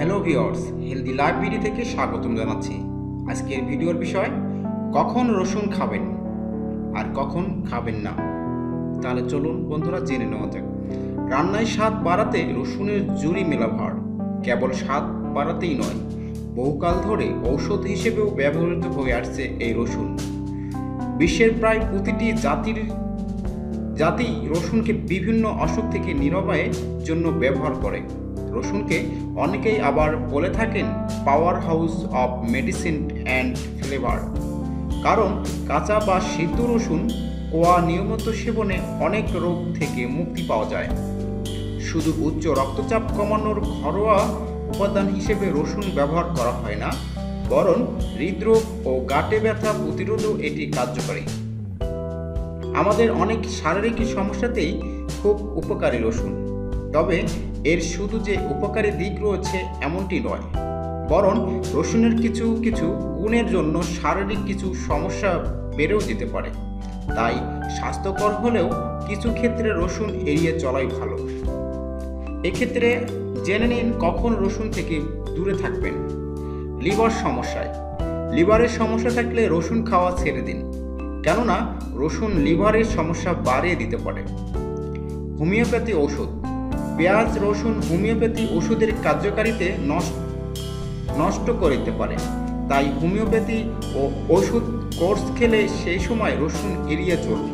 Hello viewers, healthy life BD থেকে স্বাগতম জানাচ্ছি। আজকের ভিডিওর বিষয় কখন রসুন খাবেন আর কখন খাবেন না। তাহলে চলুন বন্ধুরা জেনে নেওয়া যাক। রান্নায় স্বাদ বাড়াতে রসুনের জুড়ি মেলা ভার। কেবল স্বাদ বাড়াতেই নয়, বহুকাল ধরে ঔষধ হিসেবেও ব্যবহৃত হয়ে আসছে এই রসুন। বিশ্বের প্রায় প্রতিটি জাতি রসুনকে বিভিন্ন অসুখ থেকে নিরাময়ের জন্য ব্যবহার করে। রসুনকে অনেকেই আবার বলে থাকেন power house of medicine and flavour, কারণ কাঁচা বা সিদ্ধ রসুন কোয়া নিয়মিত সেবনে অনেক রোগ থেকে মুক্তি পাওয়া যায়। শুধু উচ্চ রক্তচাপ কমানোর ঘরোয়া উপাদান হিসেবে রসুন ব্যবহার করা হয় না, বরং হৃদরোগ ও গাঁটে ব্যথা প্রতিরোধেও এটি কার্যকরী। আমাদের অনেক শারীরিক সমস্যাতেই খুব উপকারী রসুন। তবে এর শুধু যে উপকারী দিক রয়েছে এমনটি নয়, বরং রসুনের কিছু কিছু গুণের জন্য শারীরিক কিছু সমস্যা বেড়েও যেতে পারে। তাই স্বাস্থ্যকর হলেও কিছু ক্ষেত্রে রসুন এড়িয়ে চলাই ভালো। এক্ষেত্রে জেনে নিন কখন রসুন থেকে দূরে থাকবেন। লিভার সমস্যায় লিভারের সমস্যা থাকলে রসুন খাওয়া ছেড়ে দিন, কেননা রসুন লিভারের সমস্যা বাড়িয়ে দিতে পারে। হোমিওপ্যাথি ওষুধ, পেঁয়াজ রসুন হোমিওপ্যাথি ওষুধের কার্যকারিতা নষ্ট করে দিতে পারে। তাই হোমিওপ্যাথি ও ওষুধ কোর্স খেলে সেই সময় রসুন এড়িয়ে চলুন।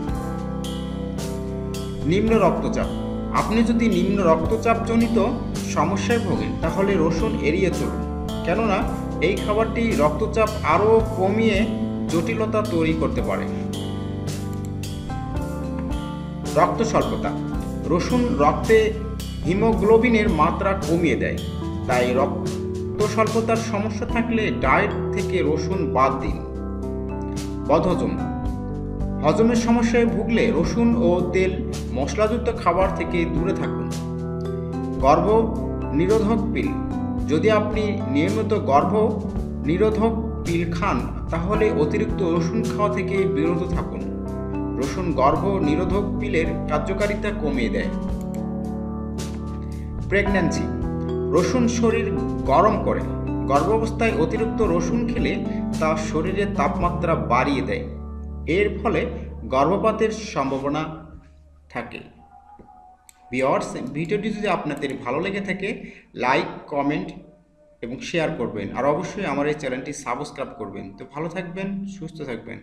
নিম্ন রক্তচাপ, আপনি যদি নিম্ন রক্তচাপ জনিত সমস্যায় ভোগেন তাহলে রসুন এড়িয়ে চলুন, কেননা এই খাবারটি রক্তচাপ আরও কমিয়ে জটিলতা তৈরি করতে পারে। রক্ত স্বল্পতা, রসুন রক্তে হিমোগ্লোবিনের মাত্রা কমিয়ে দেয়। তাই রক্ত স্বল্পতার সমস্যা থাকলে ডায়েট থেকে রসুন বাদ দিন। বদহজম, হজমের সমস্যায় ভুগলে রসুন ও তেল মশলাযুক্ত খাবার থেকে দূরে থাকুন। গর্ভ নিরোধক পিল, যদি আপনি নিয়মিত গর্ভ নিরোধক পিল খান তাহলে অতিরিক্ত রসুন খাওয়া থেকে বিরত থাকুন। রসুন গর্ভ নিরোধক পিলের কার্যকারিতা কমিয়ে দেয়। প্রেগন্যান্সি, রসুন শরীর গরম করে। গর্ভাবস্থায় অতিরিক্ত রসুন খেলে তা শরীরের তাপমাত্রা বাড়িয়ে দেয়, এর ফলে গর্ভপাতের সম্ভাবনা থাকে। ভিউয়ার্স, ভিডিওটি যদি আপনাদের ভালো লেগে থাকে লাইক, কমেন্ট এবং শেয়ার করবেন, আর অবশ্যই আমার এই চ্যানেলটি সাবস্ক্রাইব করবেন। তো ভালো থাকবেন, সুস্থ থাকবেন।